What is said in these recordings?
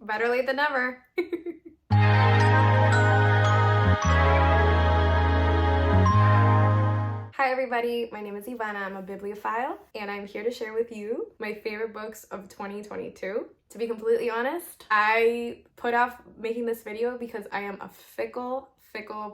Better late than never. Hi everybody, my name is Ivana, I'm a bibliophile, and I'm here to share with you my favorite books of 2022. To be completely honest, I put off making this video because I am a fickle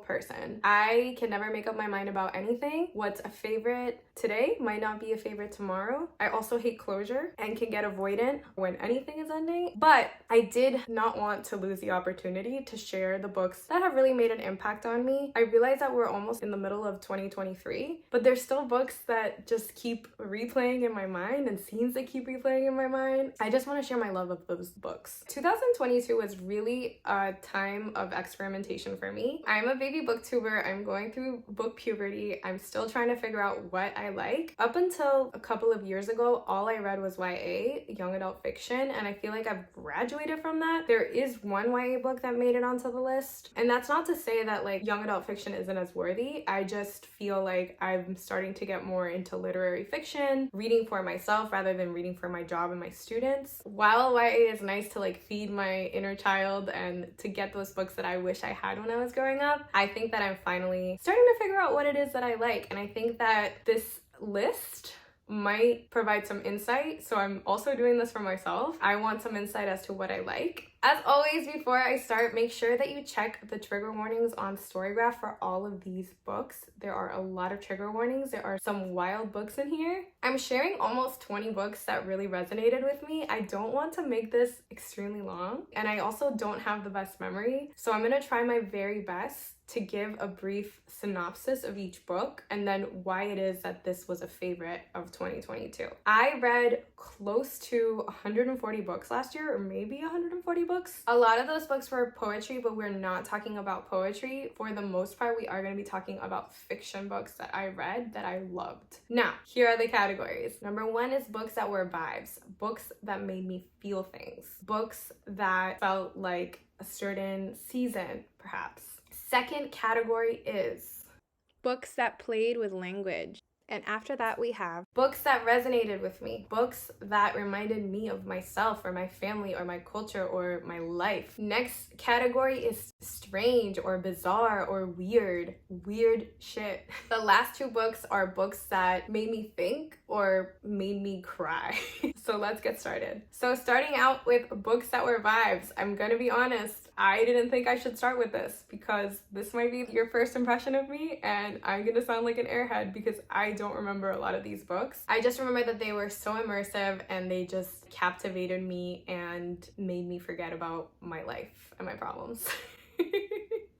person. I can never make up my mind about anything. What's a favorite today might not be a favorite tomorrow. I also hate closure and can get avoidant when anything is ending, but I did not want to lose the opportunity to share the books that have really made an impact on me. I realize that we're almost in the middle of 2023, but there's still books that just keep replaying in my mind and scenes that keep replaying in my mind. I just want to share my love of those books. 2022 was really a time of experimentation for me. I'm a baby booktuber. I'm going through book puberty. I'm still trying to figure out what I like. Up until a couple of years ago, all I read was YA, young adult fiction, and I feel like I've graduated from that. There is one YA book that made it onto the list, and that's not to say that like young adult fiction isn't as worthy. I just feel like I'm starting to get more into literary fiction, reading for myself rather than reading for my job and my students. While YA is nice to like feed my inner child and to get those books that I wish I had when I was growing up, I think that I'm finally starting to figure out what it is that I like, and I think that this list might provide some insight. So I'm also doing this for myself. I want some insight as to what I like. As always, before I start, make sure that you check the trigger warnings on Storygraph for all of these books. There are a lot of trigger warnings. There are some wild books in here. I'm sharing almost 20 books that really resonated with me. I don't want to make this extremely long, and I also don't have the best memory. So I'm gonna try my very best to give a brief synopsis of each book and then why it is that this was a favorite of 2022. I read close to 140 books last year, or maybe 140 books. A lot of those books were poetry, but we're not talking about poetry. For the most part, we are going to be talking about fiction books that I read that I loved. Now, here are the categories. Number one is books that were vibes, books that made me feel things, books that felt like a certain season, perhaps. Second category is books that played with language. And after that, we have books that resonated with me, books that reminded me of myself or my family or my culture or my life. Next category is strange or bizarre or weird shit. The last two books are books that made me think or made me cry. So let's get started. So starting out with books that were vibes, I'm gonna be honest, I didn't think I should start with this because this might be your first impression of me and I'm gonna sound like an airhead because I don't remember a lot of these books. I just remember that they were so immersive and they just captivated me and made me forget about my life and my problems.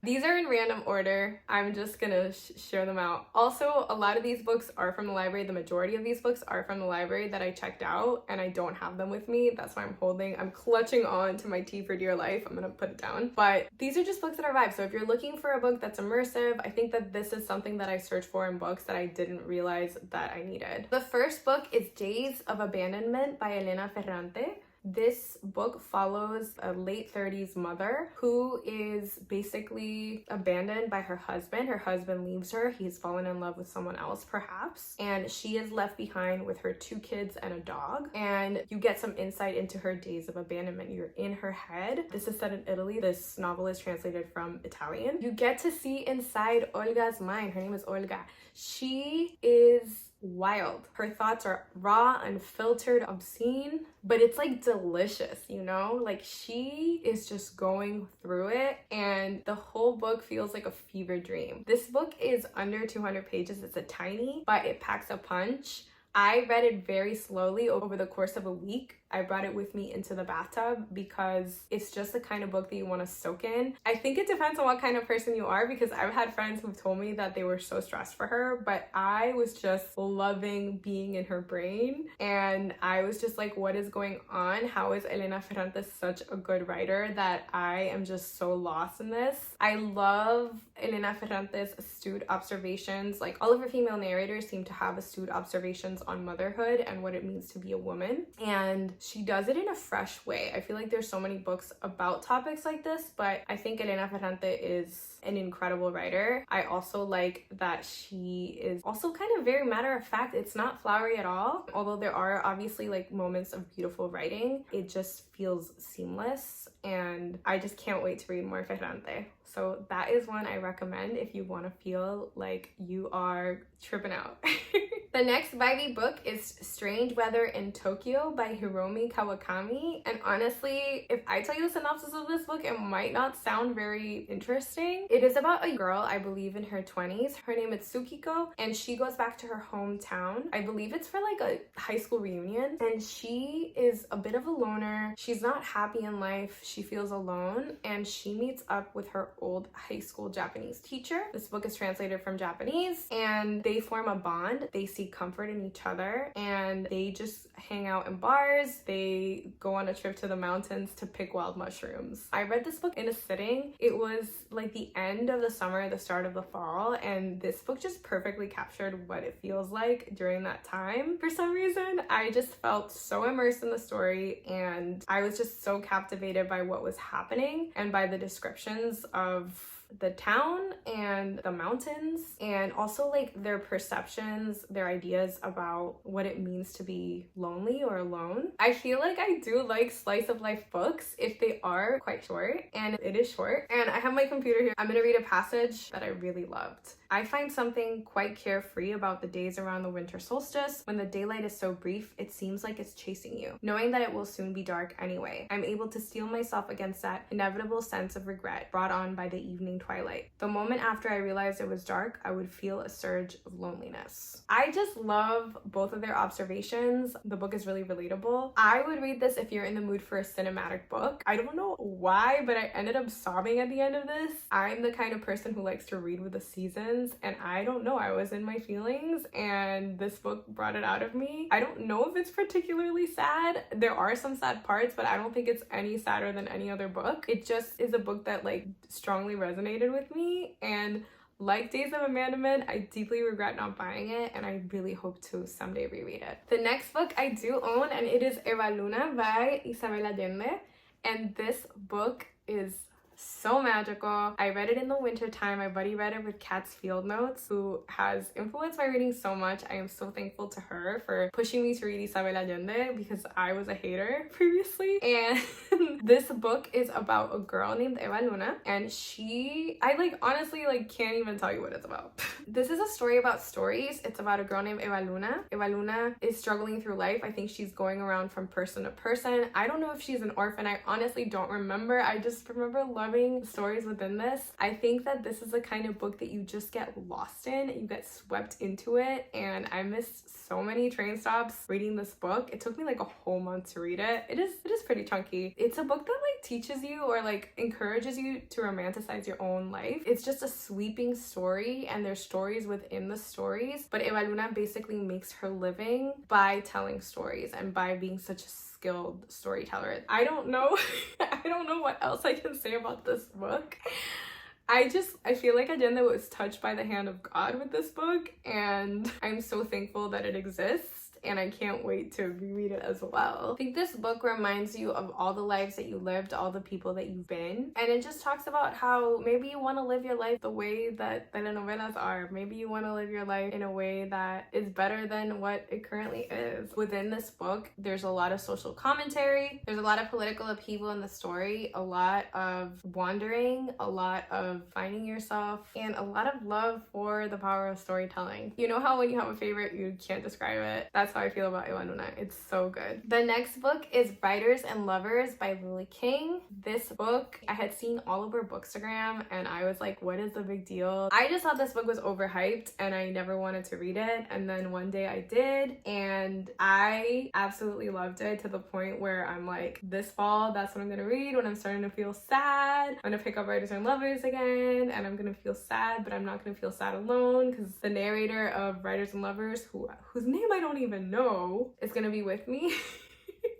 These are in random order. I'm just gonna share them out. Also, a lot of these books are from the library. The majority of these books are from the library that I checked out, and I don't have them with me. That's why I'm clutching on to my tea for dear life. I'm gonna put it down. But these are just books that are vibes. So if you're looking for a book that's immersive, I think that this is something that I search for in books that I didn't realize that I needed. The first book is Days of Abandonment by Elena Ferrante. This book follows a late 30s mother who is basically abandoned by her husband. Her husband leaves her. He's fallen in love with someone else, perhaps. And she is left behind with her 2 kids and a dog. And you get some insight into her days of abandonment. You're in her head. This is set in Italy. This novel is translated from Italian. You get to see inside Olga's mind. Her name is Olga. She is wild. Her thoughts are raw, unfiltered, obscene, but it's like delicious, you know? Like she is just going through it and the whole book feels like a fever dream. This book is under 200 pages. It's a tiny, but it packs a punch. I read it very slowly over the course of a week. I brought it with me into the bathtub because it's just the kind of book that you want to soak in. I think it depends on what kind of person you are because I've had friends who've told me that they were so stressed for her, but I was just loving being in her brain and I was just like, what is going on? How is Elena Ferrante such a good writer that I am just so lost in this? I love Elena Ferrante's astute observations. Like all of her female narrators seem to have astute observations on motherhood and what it means to be a woman. And she does it in a fresh way. I feel like there's so many books about topics like this, but I think Elena Ferrante is an incredible writer. I also like that she is also kind of very matter of fact. It's not flowery at all. Although there are obviously like moments of beautiful writing, it just feels seamless, and I just can't wait to read more Ferrante. So that is one I recommend if you want to feel like you are tripping out. The next vibey book is Strange Weather in Tokyo by Hiromi Kawakami. And honestly, if I tell you the synopsis of this book, it might not sound very interesting. It is about a girl, I believe in her 20s. Her name is Tsukiko, and she goes back to her hometown. I believe it's for like a high school reunion. And she is a bit of a loner. She's not happy in life. She feels alone, and she meets up with her old high school Japanese teacher. This book is translated from Japanese, and they form a bond. They see comfort in each other, and they just hang out in bars. They go on a trip to the mountains to pick wild mushrooms. I read this book in a sitting. It was like the end of the summer, the start of the fall, and this book just perfectly captured what it feels like during that time. For some reason, I just felt so immersed in the story, and I was just so captivated by what was happening and by the descriptions of the town and the mountains, and also like their perceptions, their ideas about what it means to be lonely or alone. I feel like I do like slice of life books if they are quite short, and it is short. And I have my computer here. I'm gonna read a passage that I really loved. I find something quite carefree about the days around the winter solstice. When the daylight is so brief, it seems like it's chasing you, knowing that it will soon be dark anyway. I'm able to steel myself against that inevitable sense of regret brought on by the evening twilight. The moment after I realized it was dark, I would feel a surge of loneliness. I just love both of their observations. The book is really relatable. I would read this if you're in the mood for a cinematic book. I don't know why, but I ended up sobbing at the end of this. I'm the kind of person who likes to read with the seasons, and I don't know, I was in my feelings, and this book brought it out of me. I don't know if it's particularly sad. There are some sad parts, but I don't think it's any sadder than any other book. It just is a book that like strongly resonated with me, and like Days of Abandonment, I deeply regret not buying it, and I really hope to someday reread it. The next book I do own, and it is Eva Luna by Isabel Allende, and this book is so magical. I read it in the winter time. My buddy read it with Kat's Field Notes, who has influenced my reading so much. I am so thankful to her for pushing me to read Isabel Allende because I was a hater previously. And this book is about a girl named Eva Luna, and I like honestly like can't even tell you what it's about. This is a story about stories. It's about a girl named Eva Luna. Eva Luna is struggling through life. I think she's going around from person to person. I don't know if she's an orphan. I honestly don't remember. I just remember loving the stories within this. I think that this is the kind of book that you just get lost in. You get swept into it, and I missed so many train stops reading this book. It took me like a whole month to read it. It is pretty chunky. It's a book that like teaches you or like encourages you to romanticize your own life. It's just a sweeping story, and there's stories within the stories, but Eva Luna basically makes her living by telling stories and by being such a skilled storyteller. I don't know what else I can say about this book. I feel like Allende was touched by the hand of God with this book, and I'm so thankful that it exists, and I can't wait to reread it as well. I think this book reminds you of all the lives that you lived, all the people that you've been, and it just talks about how maybe you want to live your life the way that telenovelas are. Maybe you want to live your life in a way that is better than what it currently is. Within this book, there's a lot of social commentary, there's a lot of political upheaval in the story, a lot of wandering, a lot of finding yourself, and a lot of love for the power of storytelling. You know how when you have a favorite, you can't describe it? That's how I feel about Eva Luna. It's so good. The next book is Writers and Lovers by Lily King. This book, I had seen all over Bookstagram, and I was like, what is the big deal? I just thought this book was overhyped, and I never wanted to read it, and then one day I did, and I absolutely loved it to the point where I'm like, this fall, that's what I'm gonna read when I'm starting to feel sad. I'm gonna pick up Writers and Lovers again, and I'm gonna feel sad, but I'm not gonna feel sad alone, because the narrator of Writers and Lovers, whose name I don't even know, is gonna be with me.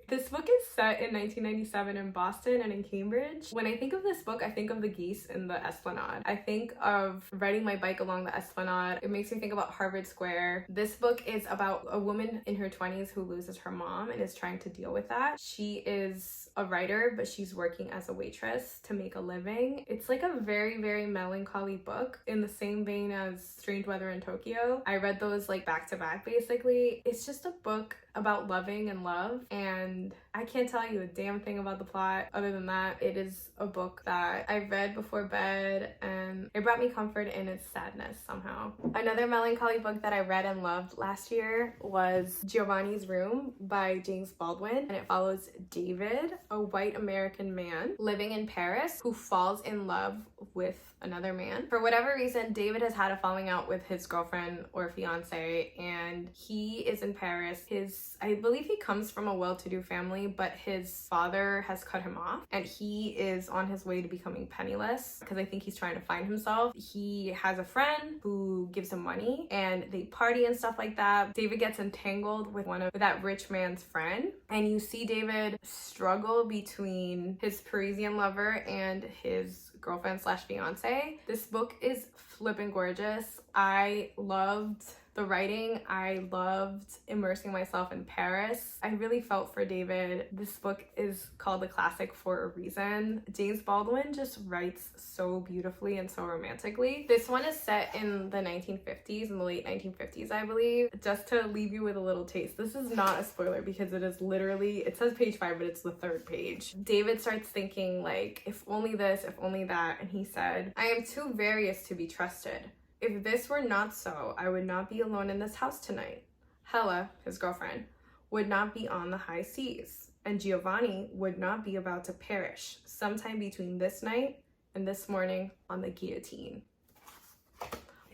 This book is set in 1997 in Boston and in Cambridge. When I think of this book, I think of the geese in the Esplanade. I think of riding my bike along the Esplanade. It makes me think about Harvard Square. This book is about a woman in her 20s who loses her mom and is trying to deal with that. She is a writer, but she's working as a waitress to make a living. It's like a very, very melancholy book in the same vein as Strange Weather in Tokyo. I read those like back to back basically. It's just a book about loving and love, and I can't tell you a damn thing about the plot other than that it is a book that I read before bed and it brought me comfort in its sadness somehow. Another melancholy book that I read and loved last year was Giovanni's Room by James Baldwin, and it follows David, a white American man living in Paris who falls in love with another man. For whatever reason, David has had a falling out with his girlfriend or fiance, and he is in Paris. I believe he comes from a well-to-do family, but his father has cut him off and he is on his way to becoming penniless because I think he's trying to find himself. He has a friend who gives him money and they party and stuff like that. David gets entangled with that rich man's friend, and you see David struggle between his Parisian lover and his girlfriend slash fiance. This book is flipping gorgeous. I loved the writing. I loved immersing myself in Paris. I really felt for David. This book is called a classic for a reason. James Baldwin just writes so beautifully and so romantically. This one is set in the 1950s, in the late 1950s, I believe. Just to leave you with a little taste. This is not a spoiler because it is literally, it says page 5, but it's the 3rd page. David starts thinking like, if only this, if only that, and he said, "I am too various to be trusted. If this were not so, I would not be alone in this house tonight. Hella, his girlfriend, would not be on the high seas, and Giovanni would not be about to perish sometime between this night and this morning on the guillotine."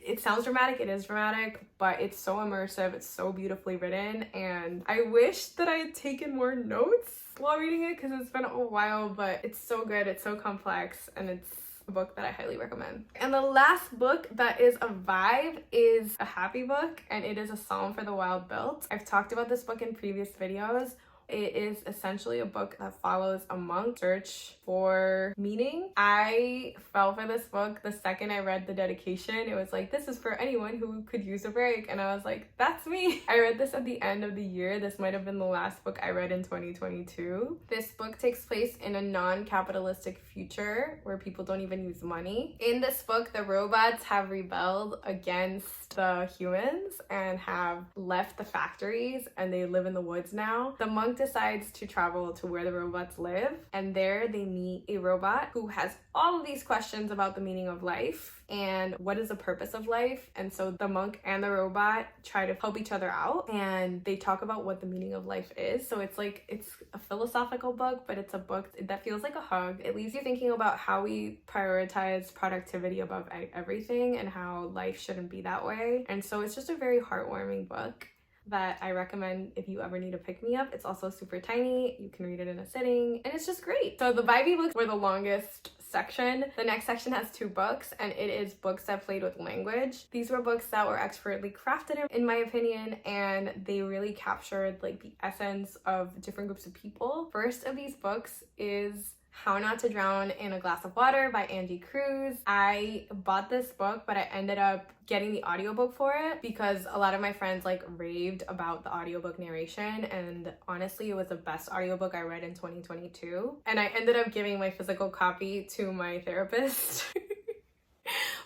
It sounds dramatic, it is dramatic, but it's so immersive, it's so beautifully written, and I wish that I had taken more notes while reading it because it's been a while, but it's so good, it's so complex, and it's a book that I highly recommend. And the last book that is a vibe is a happy book, and it is A Psalm for the Wild Built. I've talked about this book in previous videos. It is essentially a book that follows a monk's search for meaning. I fell for this book the second I read the dedication. It was like, this is for anyone who could use a break. And I was like, that's me. I read this at the end of the year. This might have been the last book I read in 2022. This book takes place in a non-capitalistic future where people don't even use money. In this book, the robots have rebelled against the humans and have left the factories, and they live in the woods now. The monk decides to travel to where the robots live, and there they meet a robot who has all of these questions about the meaning of life and what is the purpose of life. And so the monk and the robot try to help each other out, and they talk about what the meaning of life is. So it's like, it's a philosophical book, but it's a book that feels like a hug. It leaves you thinking about how we prioritize productivity above everything and how life shouldn't be that way. And so it's just a very heartwarming book that I recommend if you ever need a pick-me-up. It's also super tiny, you can read it in a sitting, and it's just great. So the vibey books were the longest section. The next section has 2 books, and it is books that played with language. These were books that were expertly crafted in my opinion, and they really captured like the essence of different groups of people. First of these books is How Not to Drown in a Glass of Water by Angie Cruz. I bought this book, but I ended up getting the audiobook for it because a lot of my friends like raved about the audiobook narration, and honestly it was the best audiobook I read in 2022. And I ended up giving my physical copy to my therapist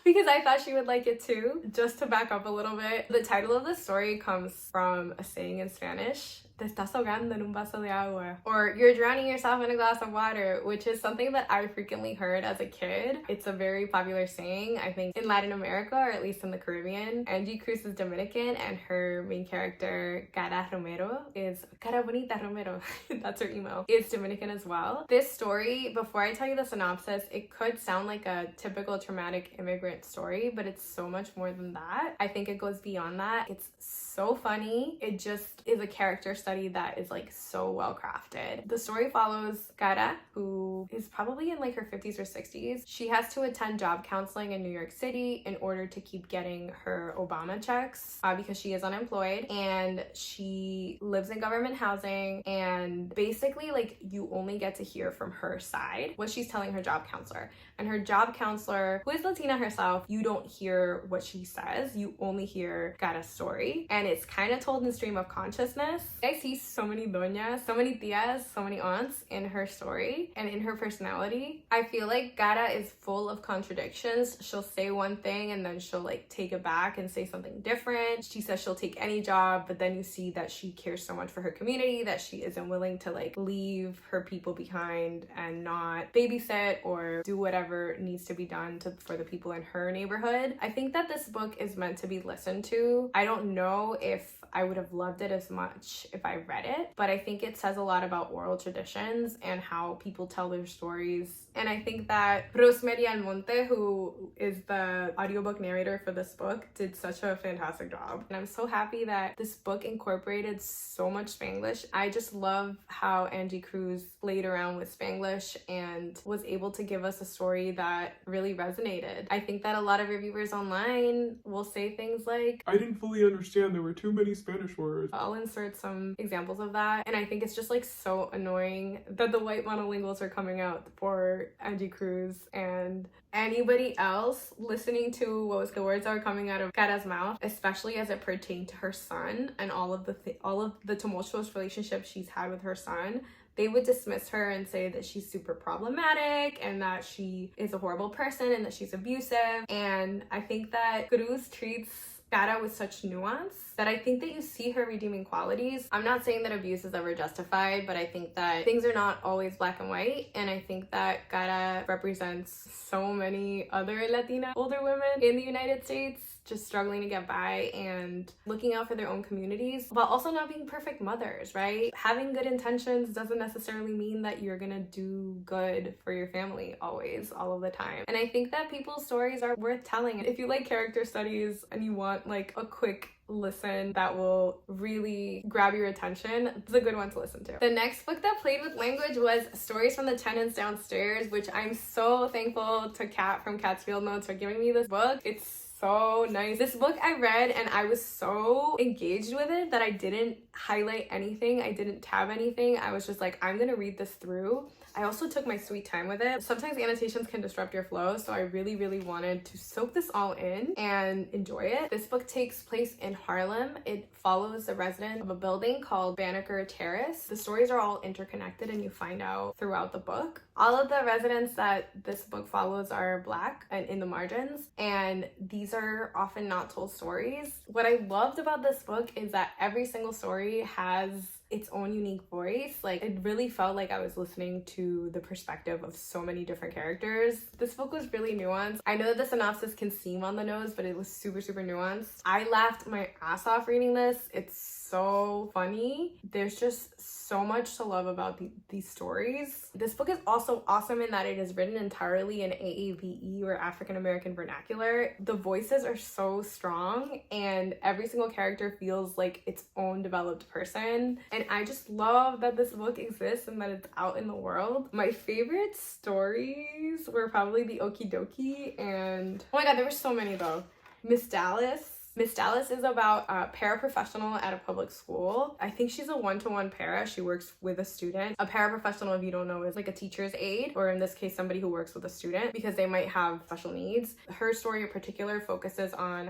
because I thought she would like it too. Just to back up a little bit, the title of the story comes from a saying in Spanish, "Te estás ahogando en un vaso de agua," or "you're drowning yourself in a glass of water," which is something that I frequently heard as a kid. It's a very popular saying, I think, in Latin America, or at least in the Caribbean. Angie Cruz is Dominican, and her main character, Cara Bonita Romero, that's her email, is Dominican as well. This story, before I tell you the synopsis, it could sound like a typical traumatic immigrant story, but it's so much more than that. I think it goes beyond that. It's so funny. It just is a character study that is like so well crafted. The story follows Cara, who who is probably in like her 50s or 60s. She has to attend job counseling in New York City in order to keep getting her Obama checks because she is unemployed, and she lives in government housing, and basically like you only get to hear from her side what she's telling her job counselor. And her job counselor, who is Latina herself, you don't hear what she says, you only hear Gara's story, and it's kind of told in stream of consciousness. I see so many doñas, so many tias, so many aunts in her story and in her personality. I feel like Gara is full of contradictions. She'll say one thing and then she'll like take it back and say something different. She says she'll take any job, but then you see that she cares so much for her community that she isn't willing to like leave her people behind and not babysit or do whatever needs to be done for the people in her neighborhood. I think that this book is meant to be listened to. I don't know if I would have loved it as much if I read it, but I think it says a lot about oral traditions and how people tell their stories. And I think that Rosemary Almonte, who is the audiobook narrator for this book, did such a fantastic job. And I'm so happy that this book incorporated so much Spanglish. I just love how Angie Cruz played around with Spanglish and was able to give us a story that really resonated. I think that a lot of reviewers online will say things like, I didn't fully understand, there were too many Spanish words. I'll insert some examples of that. And I think it's just like so annoying that the white monolinguals are coming out for Angie Cruz and anybody else listening to what was the words that were coming out of Gara's mouth, especially as it pertained to her son and all of the tumultuous relationships she's had with her son. They would dismiss her and say that she's super problematic and that she is a horrible person and that she's abusive. And I think that Cruz treats Gara with such nuance that I think that you see her redeeming qualities. I'm not saying that abuse is ever justified, but I think that things are not always black and white, and I think that Gara represents so many other Latina older women in the United States just struggling to get by and looking out for their own communities, but also not being perfect mothers, right? Having good intentions doesn't necessarily mean that you're gonna do good for your family always, all of the time. And I think that people's stories are worth telling. If you like character studies and you want like a quick listen that will really grab your attention, it's a good one to listen to. The next book that played with language was Stories from the Tenants Downstairs, which I'm so thankful to Kat from Kat's Field Notes for giving me this book. It's so nice. This book I read and I was so engaged with it that I didn't highlight anything. I didn't tab anything. I was just like, I'm gonna read this through. I also took my sweet time with it. Sometimes annotations can disrupt your flow, so I really, really wanted to soak this all in and enjoy it. This book takes place in Harlem. It follows the resident of a building called Banneker Terrace. The stories are all interconnected and you find out throughout the book. All of the residents that this book follows are Black and in the margins, and these are often not told stories. What I loved about this book is that every single story has its own unique voice. Like, it really felt like I was listening to the perspective of so many different characters. This book was really nuanced. I know that the synopsis can seem on the nose, but it was super, super nuanced. I laughed my ass off reading this. It's so funny. There's just so much to love about these stories. This book is also awesome in that it is written entirely in AAVE, or African American vernacular. The voices are so strong and every single character feels like its own developed person. And I just love that this book exists and that it's out in the world. My favorite stories were probably the Okie Dokie and, oh my god, there were so many though. Miss Dallas. Miss Dallas is about a paraprofessional at a public school. I think she's a one-to-one para. She works with a student. A paraprofessional, if you don't know, is like a teacher's aide, or in this case, somebody who works with a student because they might have special needs. Her story in particular focuses on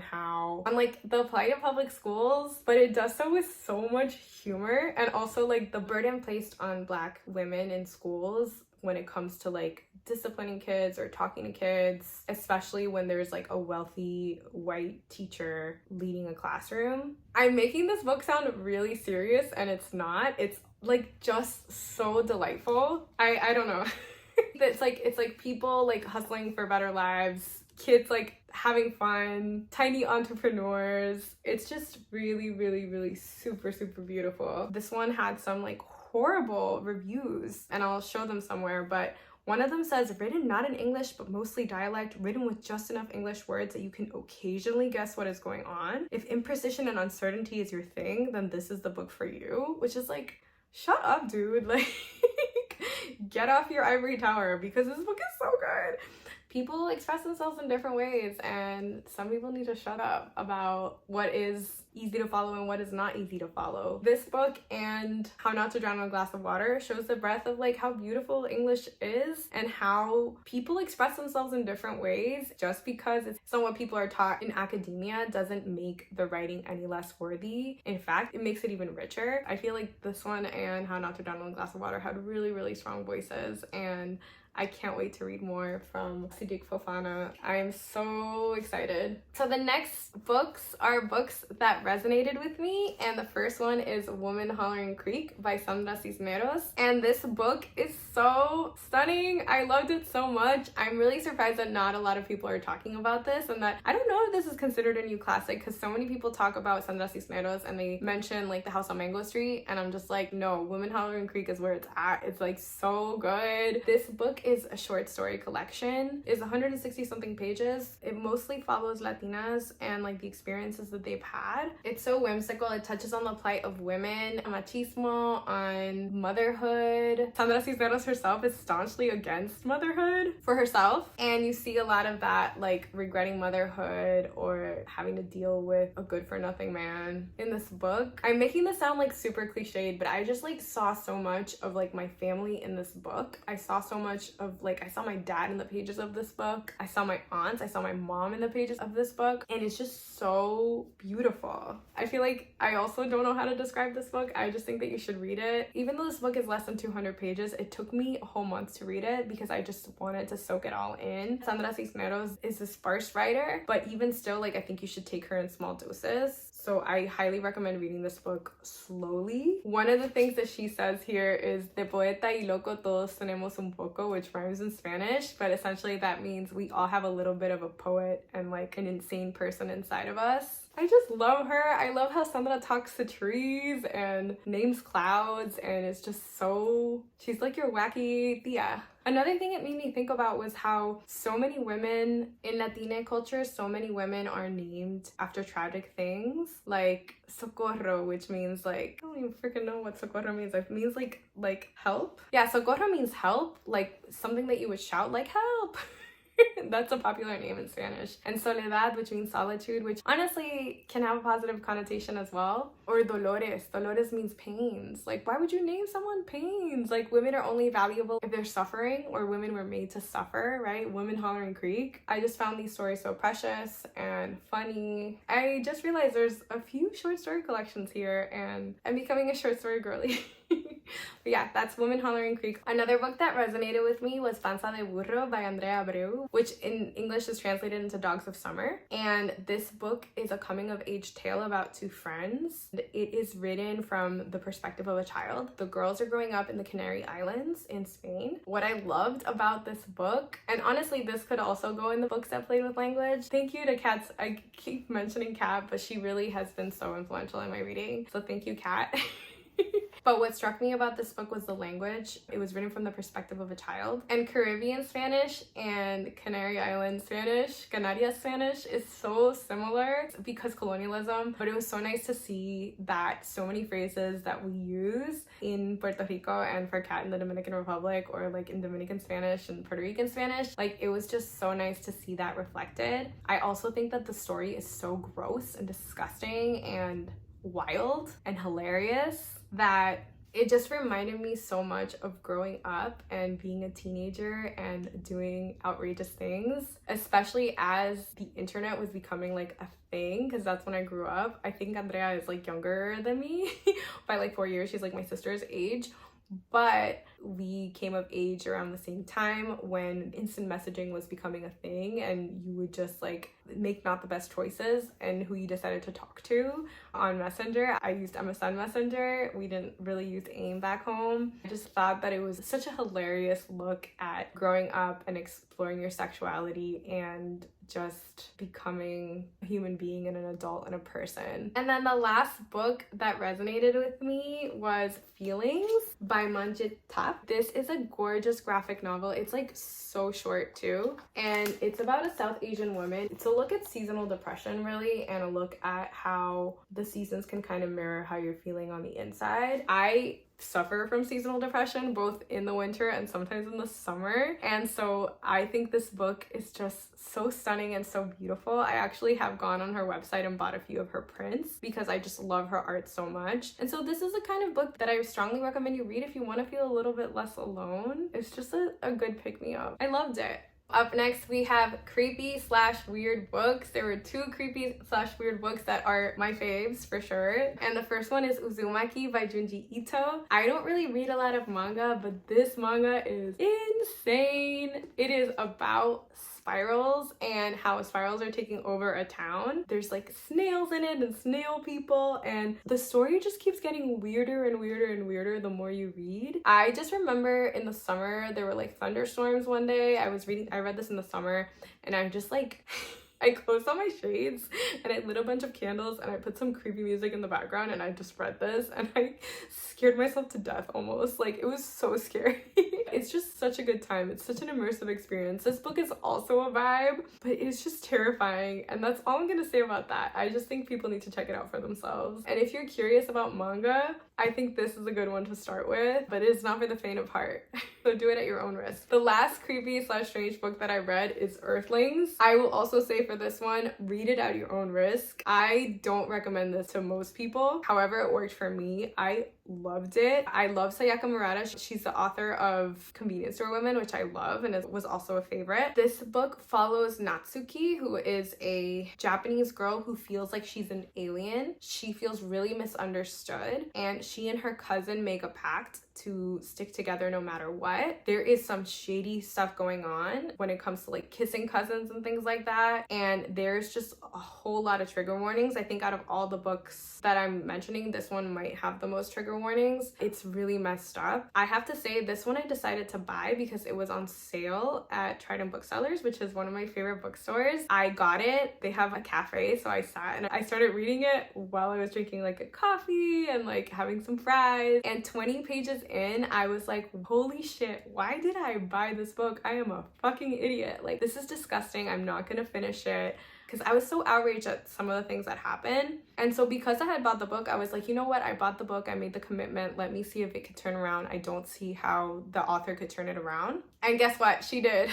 like the plight of public schools, but it does so with so much humor, and also like the burden placed on Black women in schools when it comes to like disciplining kids or talking to kids, especially when there's like a wealthy white teacher leading a classroom. I'm making this book sound really serious and it's not. It's like just so delightful. I don't know. It's like people like hustling for better lives, kids like having fun, tiny entrepreneurs. It's just really, really, really super, super beautiful. This one had some like horrible reviews and I'll show them somewhere, but one of them says, written not in English, but mostly dialect, written with just enough English words that you can occasionally guess what is going on. If imprecision and uncertainty is your thing, then this is the book for you. Which is like, shut up, dude. Like, get off your ivory tower because this book is so good. People express themselves in different ways, and some people need to shut up about what is easy to follow and what is not easy to follow. This book and How Not to Drown in a Glass of Water shows the breadth of like how beautiful English is and how people express themselves in different ways. Just because it's not what people are taught in academia doesn't make the writing any less worthy. In fact, it makes it even richer. I feel like this one and How Not to Drown in a Glass of Water had really, really strong voices, and I can't wait to read more from Siddiq Fofana. I am so excited. So the next books are books that resonated with me, and the first one is Woman Hollering Creek by Sandra Cisneros. And this book is so stunning. I loved it so much. I'm really surprised that not a lot of people are talking about this, and that I don't know if this is considered a new classic, because so many people talk about Sandra Cisneros and they mention like The House on Mango Street, and I'm just like, no, Woman Hollering Creek is where it's at. It's like so good. This book is a short story collection. It's 160 something pages. It mostly follows Latinas and like the experiences that they've had. It's so whimsical. It touches on the plight of women, machismo, on motherhood. Sandra Cisneros herself is staunchly against motherhood for herself, and you see a lot of that, like regretting motherhood or having to deal with a good for nothing man in this book. I'm making this sound like super cliched, but I just like saw so much of like my family in this book. I saw so much of like, I saw my dad in the pages of this book. I saw my aunts. I saw my mom in the pages of this book. And it's just so beautiful. I feel like I also don't know how to describe this book. I just think that you should read it. Even though this book is less than 200 pages, it took me a whole month to read it because I just wanted to soak it all in. Sandra Cisneros is a sparse writer, but even still, like, I think you should take her in small doses. So I highly recommend reading this book slowly. One of the things that she says here is de poeta y loco todos tenemos un poco, which rhymes in Spanish, but essentially that means we all have a little bit of a poet and like an insane person inside of us. I just love her. I love how Sandra talks to trees and names clouds, and it's just so, she's like your wacky tia. Another thing it made me think about was how so many women in Latina culture, so many women are named after tragic things, like Socorro, which means like, I don't even freaking know what Socorro means. It means like help. Yeah, Socorro means help, like something that you would shout, like help. That's a popular name in Spanish. And Soledad, which means solitude, which honestly can have a positive connotation as well. Or Dolores. Dolores means pains. Like, why would you name someone pains? Like, women are only valuable if they're suffering, or women were made to suffer, right? Woman Hollering Creek. I just found these stories so precious and funny. I just realized there's a few short story collections here, and I'm becoming a short story girly. But yeah, that's Woman Hollering Creek. Another book that resonated with me was Panza de Burro by Andrea Abreu, which in English is translated into Dogs of Summer. And this book is a coming of age tale about two friends. It is written from the perspective of a child. The girls are growing up in the Canary Islands in Spain. What I loved about this book, and honestly this could also go in the books that played with language. Thank you to Kat. I keep mentioning Kat, but she really has been so influential in my reading. So thank you, Kat. But what struck me about this book was the language. It was written from the perspective of a child. And Caribbean Spanish and Canary Island Spanish, Canarias Spanish, is so similar because colonialism. But it was so nice to see that so many phrases that we use in Puerto Rico and for Kat in the Dominican Republic, or like in Dominican Spanish and Puerto Rican Spanish, like it was just so nice to see that reflected. I also think that the story is so gross and disgusting and wild and hilarious that it just reminded me so much of growing up and being a teenager and doing outrageous things, especially as the internet was becoming like a thing, because that's when I grew up. I think Andrea is like younger than me by like 4 years. She's like my sister's age. But we came of age around the same time when instant messaging was becoming a thing, and you would just like make not the best choices and who you decided to talk to on Messenger. I used MSN Messenger. We didn't really use AIM back home. I just thought that it was such a hilarious look at growing up and exploring your sexuality and just becoming a human being and an adult and a person. And then the last book that resonated with me was Feelings by Manjit Tap. This is a gorgeous graphic novel. It's like so short too, and it's about a South Asian woman. It's a look at seasonal depression really, and a look at how the seasons can kind of mirror how you're feeling on the inside. I suffer from seasonal depression, both in the winter and sometimes in the summer. And so I think this book is just so stunning and so beautiful. I actually have gone on her website and bought a few of her prints because I just love her art so much. And so this is the kind of book that I strongly recommend you read if you want to feel a little bit less alone. It's just a good pick-me-up. I loved it. Up next, we have creepy/weird books. There were 2 creepy/weird books that are my faves for sure. And the first one is Uzumaki by Junji Ito. I don't really read a lot of manga, but this manga is insane. It is about spirals and how spirals are taking over a town. There's like snails in it and snail people, and the story just keeps getting weirder and weirder and weirder the more you read. I just remember in the summer there were like thunderstorms one day. I read this in the summer, and I'm just like I closed all my shades and I lit a bunch of candles and I put some creepy music in the background, and I just read this and I scared myself to death almost. Like, it was so scary. It's just such a good time. It's such an immersive experience. This book is also a vibe, but it's just terrifying, and that's all I'm gonna say about that. I just think people need to check it out for themselves. And if you're curious about manga, I think this is a good one to start with, but it is not for the faint of heart. So do it at your own risk. The last creepy/strange book that I read is Earthlings. I will also say for this one, read it at your own risk. I don't recommend this to most people. However, it worked for me. I loved it. I love Sayaka Murata. She's the author of Convenience Store Women, which I love and it was also a favorite. This book follows Natsuki, who is a Japanese girl who feels like she's an alien. She feels really misunderstood, and she and her cousin make a pact to stick together no matter what. There is some shady stuff going on when it comes to like kissing cousins and things like that, and there's just a whole lot of trigger warnings. I think out of all the books that I'm mentioning, this one might have the most trigger warnings. It's really messed up. I have to say, this one I decided to buy because it was on sale at Trident Booksellers, which is one of my favorite bookstores. I got it. They have a cafe, so I sat and I started reading it while I was drinking like a coffee and like having some fries, and 20 pages in, I was like, holy shit, why did I buy this book? I am a fucking idiot. Like, this is disgusting. I'm not gonna finish it, because I was so outraged at some of the things that happened. And so because I had bought the book, I was like, you know what? I bought the book. I made the commitment. Let me see if it could turn around. I don't see how the author could turn it around. And guess what? She did.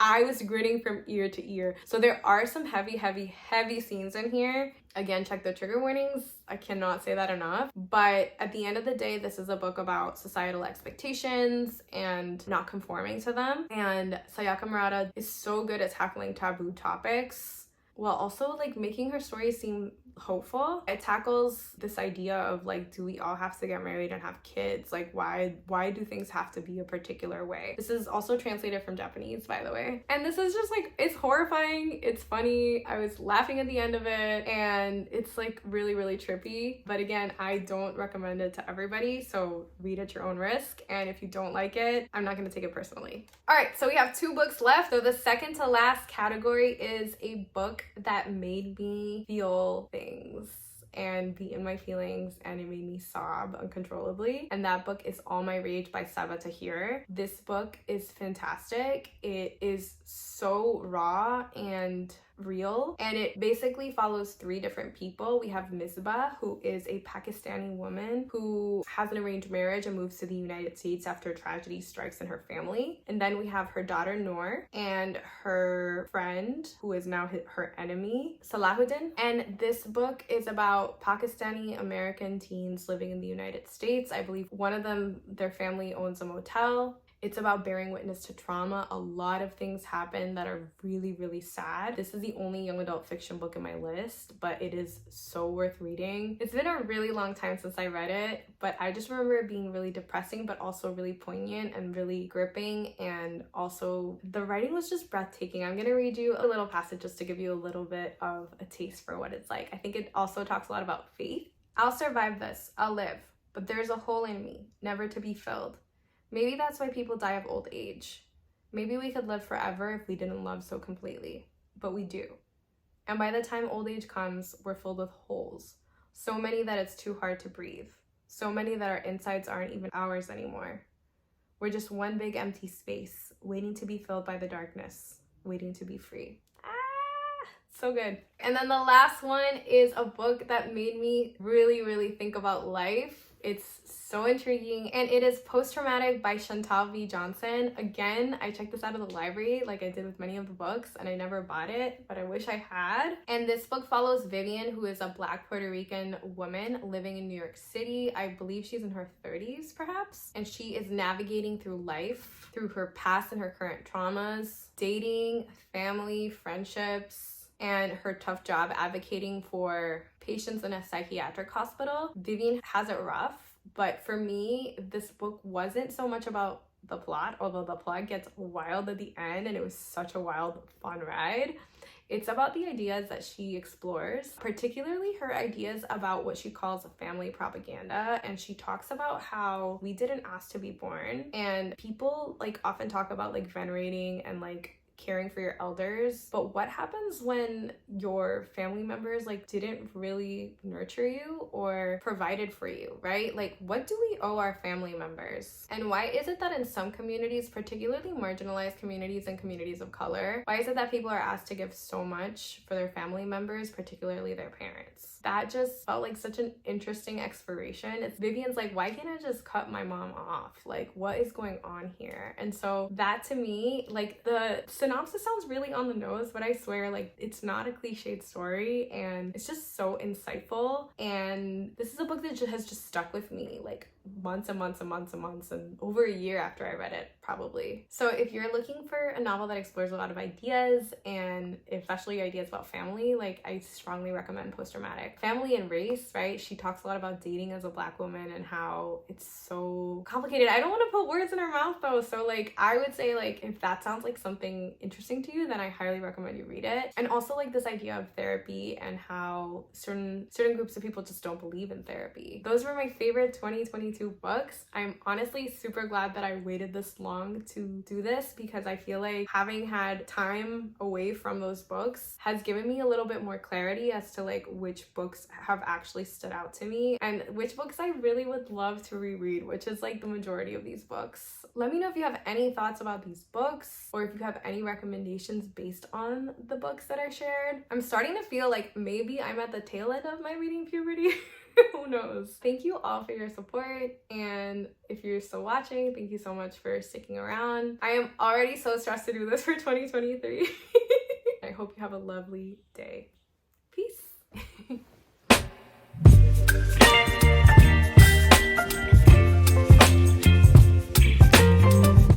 I was grinning from ear to ear. So there are some heavy scenes in here. Again, check the trigger warnings. I cannot say that enough. But at the end of the day, this is a book about societal expectations and not conforming to them. And Sayaka Murata is so good at tackling taboo topics while also like making her story seem hopeful. It tackles this idea of like, do we all have to get married and have kids? Like, why do things have to be a particular way? This is also translated from Japanese, by the way. And this is just like, it's horrifying, it's funny. I was laughing at the end of it, and it's like really trippy. But again, I don't recommend it to everybody, so read at your own risk. And if you don't like it, I'm not gonna take it personally. All right, so we have 2 books left. So the second to last category is a book that made me feel things and be in my feelings, and it made me sob uncontrollably. And that book is All My Rage by Saba Tahir. This book is fantastic. It is so raw and real, and it basically follows 3 different people. We have Misbah, who is a Pakistani woman who has an arranged marriage and moves to the United States after tragedy strikes in her family. And then we have her daughter Noor and her friend, who is now her enemy, Salahuddin. And this book is about Pakistani American teens living in the United States. I believe one of them, their family owns a motel. It's about bearing witness to trauma. A lot of things happen that are really sad. This is the only young adult fiction book in my list, but it is so worth reading. It's been a really long time since I read it, but I just remember it being really depressing, but also really poignant and really gripping. And also the writing was just breathtaking. I'm gonna read you a little passage just to give you a little bit of a taste for what it's like. I think it also talks a lot about faith. I'll survive this. I'll live, but there's a hole in me, never to be filled. Maybe that's why people die of old age. Maybe we could live forever if we didn't love so completely, but we do. And by the time old age comes, we're filled with holes. So many that it's too hard to breathe. So many that our insides aren't even ours anymore. We're just one big empty space, waiting to be filled by the darkness, waiting to be free. So good. And then the last one is a book that made me really think about life. It's so intriguing, and it is Post-Traumatic by Chantal V. Johnson. Again, I checked this out of the library like I did with many of the books, and I never bought it, but I wish I had. And this book follows Vivian, who is a Black Puerto Rican woman living in New York City. I believe she's in her 30s perhaps, and she is navigating through life, through her past and her current traumas, dating, family, friendships, and her tough job advocating for patients in a psychiatric hospital. Vivian has it rough, but for me, this book wasn't so much about the plot, although the plot gets wild at the end and it was such a wild, fun ride. It's about the ideas that she explores, particularly her ideas about what she calls family propaganda. And she talks about how we didn't ask to be born, and people like often talk about like venerating and like caring for your elders, but what happens when your family members like didn't really nurture you or provided for you, right? Like, what do we owe our family members? And why is it that in some communities, particularly marginalized communities and communities of color, why is it that people are asked to give so much for their family members, particularly their parents? That just felt like such an interesting exploration. It's Vivian's like, why can't I just cut my mom off? Like, what is going on here? And so that to me, like, the synopsis sounds really on the nose, but I swear, like, it's not a cliched story, and it's just so insightful. And this is a book that has just stuck with me like months and months and months and months, and over a year after I read it probably. So if you're looking for a novel that explores a lot of ideas, and especially ideas about family, like, I strongly recommend Post-Traumatic. Family and race, right? She talks a lot about dating as a Black woman and how it's so complicated. I don't want to put words in her mouth though, so like I would say, like, if that sounds like something interesting to you, then I highly recommend you read it. And also like this idea of therapy and how certain groups of people just don't believe in therapy. Those were my favorite 2022 books. I'm honestly super glad that I waited this long to do this, because I feel like having had time away from those books has given me a little bit more clarity as to like which books have actually stood out to me and which books I really would love to reread, which is like the majority of these books. Let me know if you have any thoughts about these books, or if you have any recommendations based on the books that I shared. I'm starting to feel like maybe I'm at the tail end of my reading puberty. Who knows? Thank you all for your support, and if you're still watching, thank you so much for sticking around. I am already so stressed to do this for 2023. I hope you have a lovely day.